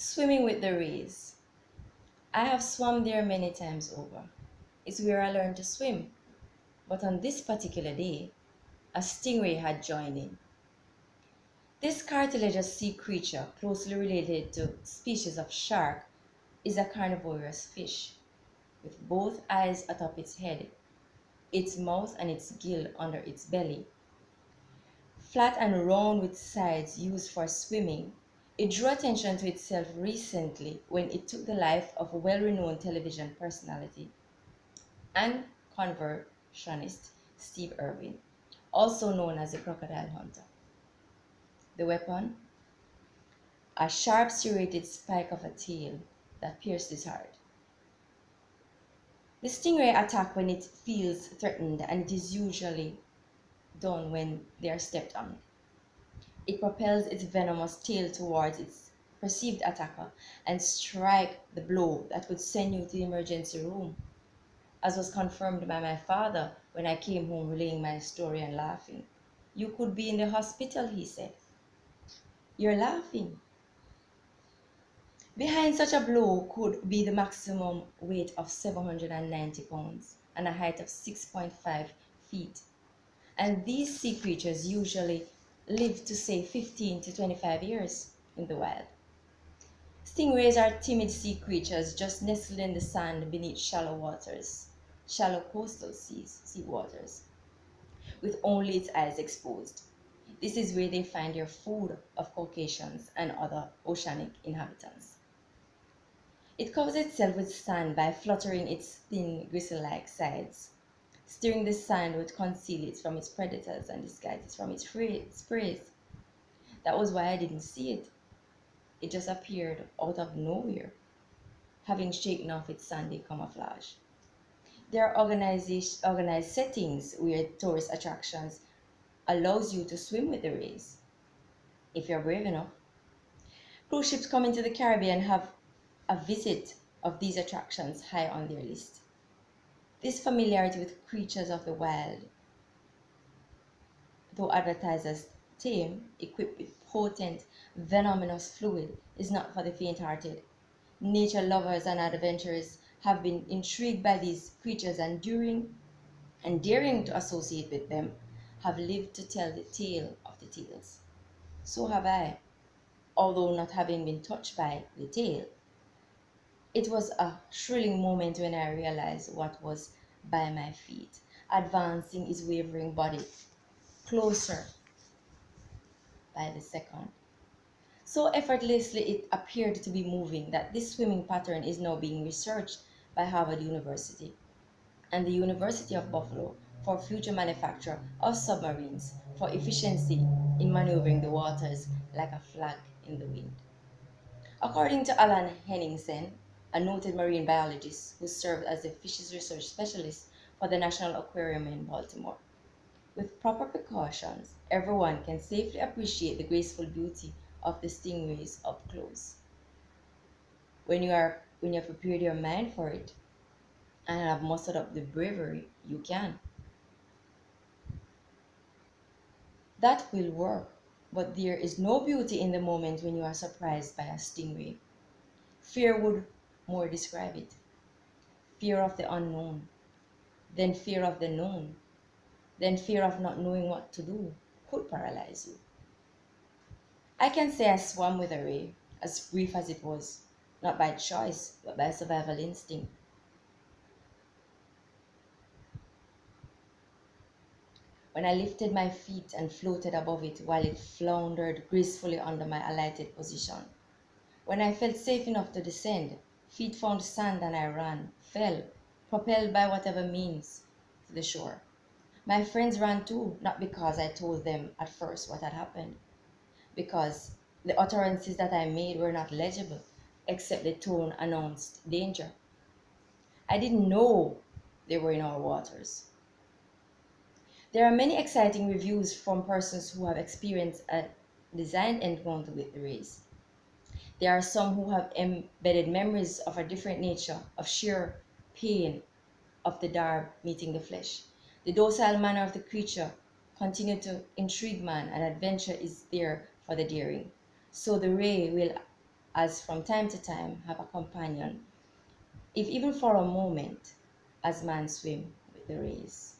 Swimming with the rays. I have swum there many times over. It's where I learned to swim. But on this particular day, a stingray had joined in. This cartilaginous sea creature, closely related to species of shark, is a carnivorous fish with both eyes atop its head, its mouth and its gill under its belly. Flat and round with sides used for swimming, it drew attention to itself recently when it took the life of a well-renowned television personality and conversionist Steve Irwin, also known as the Crocodile Hunter. The weapon? A sharp serrated spike of a tail that pierced his heart. The stingray attack when it feels threatened, and it is usually done when they are stepped on. It propels its venomous tail towards its perceived attacker and strike the blow that would send you to the emergency room, as was confirmed by my father when I came home relaying my story and laughing. You could be in the hospital, he said. You're laughing. Behind such a blow could be the maximum weight of 790 pounds and a height of 6.5 feet. And these sea creatures usually live to say 15 to 25 years in the wild. Stingrays are timid sea creatures just nestled in the sand beneath shallow waters, shallow coastal sea waters, with only its eyes exposed. This is where they find their food of crustaceans and other oceanic inhabitants. It covers itself with sand by fluttering its thin, gristle-like sides. Stirring the sand would conceal it from its predators and disguise it from its prey. That was why I didn't see it. It just appeared out of nowhere, having shaken off its sandy camouflage. There are organized settings where tourist attractions allows you to swim with the rays, if you're brave enough. Cruise ships coming to the Caribbean have a visit of these attractions high on their list. This familiarity with creatures of the wild, though advertised as tame, equipped with potent, venomous fluid, is not for the faint-hearted. Nature lovers and adventurers have been intrigued by these creatures and daring to associate with them have lived to tell the tale of the tales. So have I, although not having been touched by the tale. It was a thrilling moment when I realized what was by my feet, advancing his wavering body closer by the second. So effortlessly it appeared to be moving that this swimming pattern is now being researched by Harvard University and the University of Buffalo for future manufacture of submarines for efficiency in maneuvering the waters like a flag in the wind. According to Alan Henningsen, a noted marine biologist who served as the fishes research specialist for the National Aquarium in Baltimore, with proper precautions, everyone can safely appreciate the graceful beauty of the stingrays up close. When you have prepared your mind for it and have mustered up the bravery, you can. That will work, but there is no beauty in the moment when you are surprised by a stingray. Fear would more describe it. Fear of the unknown, then fear of the known, then fear of not knowing what to do could paralyze you. I can say I swam with a ray, as brief as it was, not by choice, but by survival instinct. When I lifted my feet and floated above it while it floundered gracefully under my alighted position. When I felt safe enough to descend, feet found sand and I ran, fell, propelled by whatever means, to the shore. My friends ran too, not because I told them at first what had happened, because the utterances that I made were not legible, except the tone announced danger. I didn't know they were in our waters. There are many exciting reviews from persons who have experienced a designed encounter with the rays. There are some who have embedded memories of a different nature, of sheer pain of the dark meeting the flesh. The docile manner of the creature continued to intrigue man, and adventure is there for the daring. So the ray will as from time to time have a companion, if even for a moment, as man swim with the rays.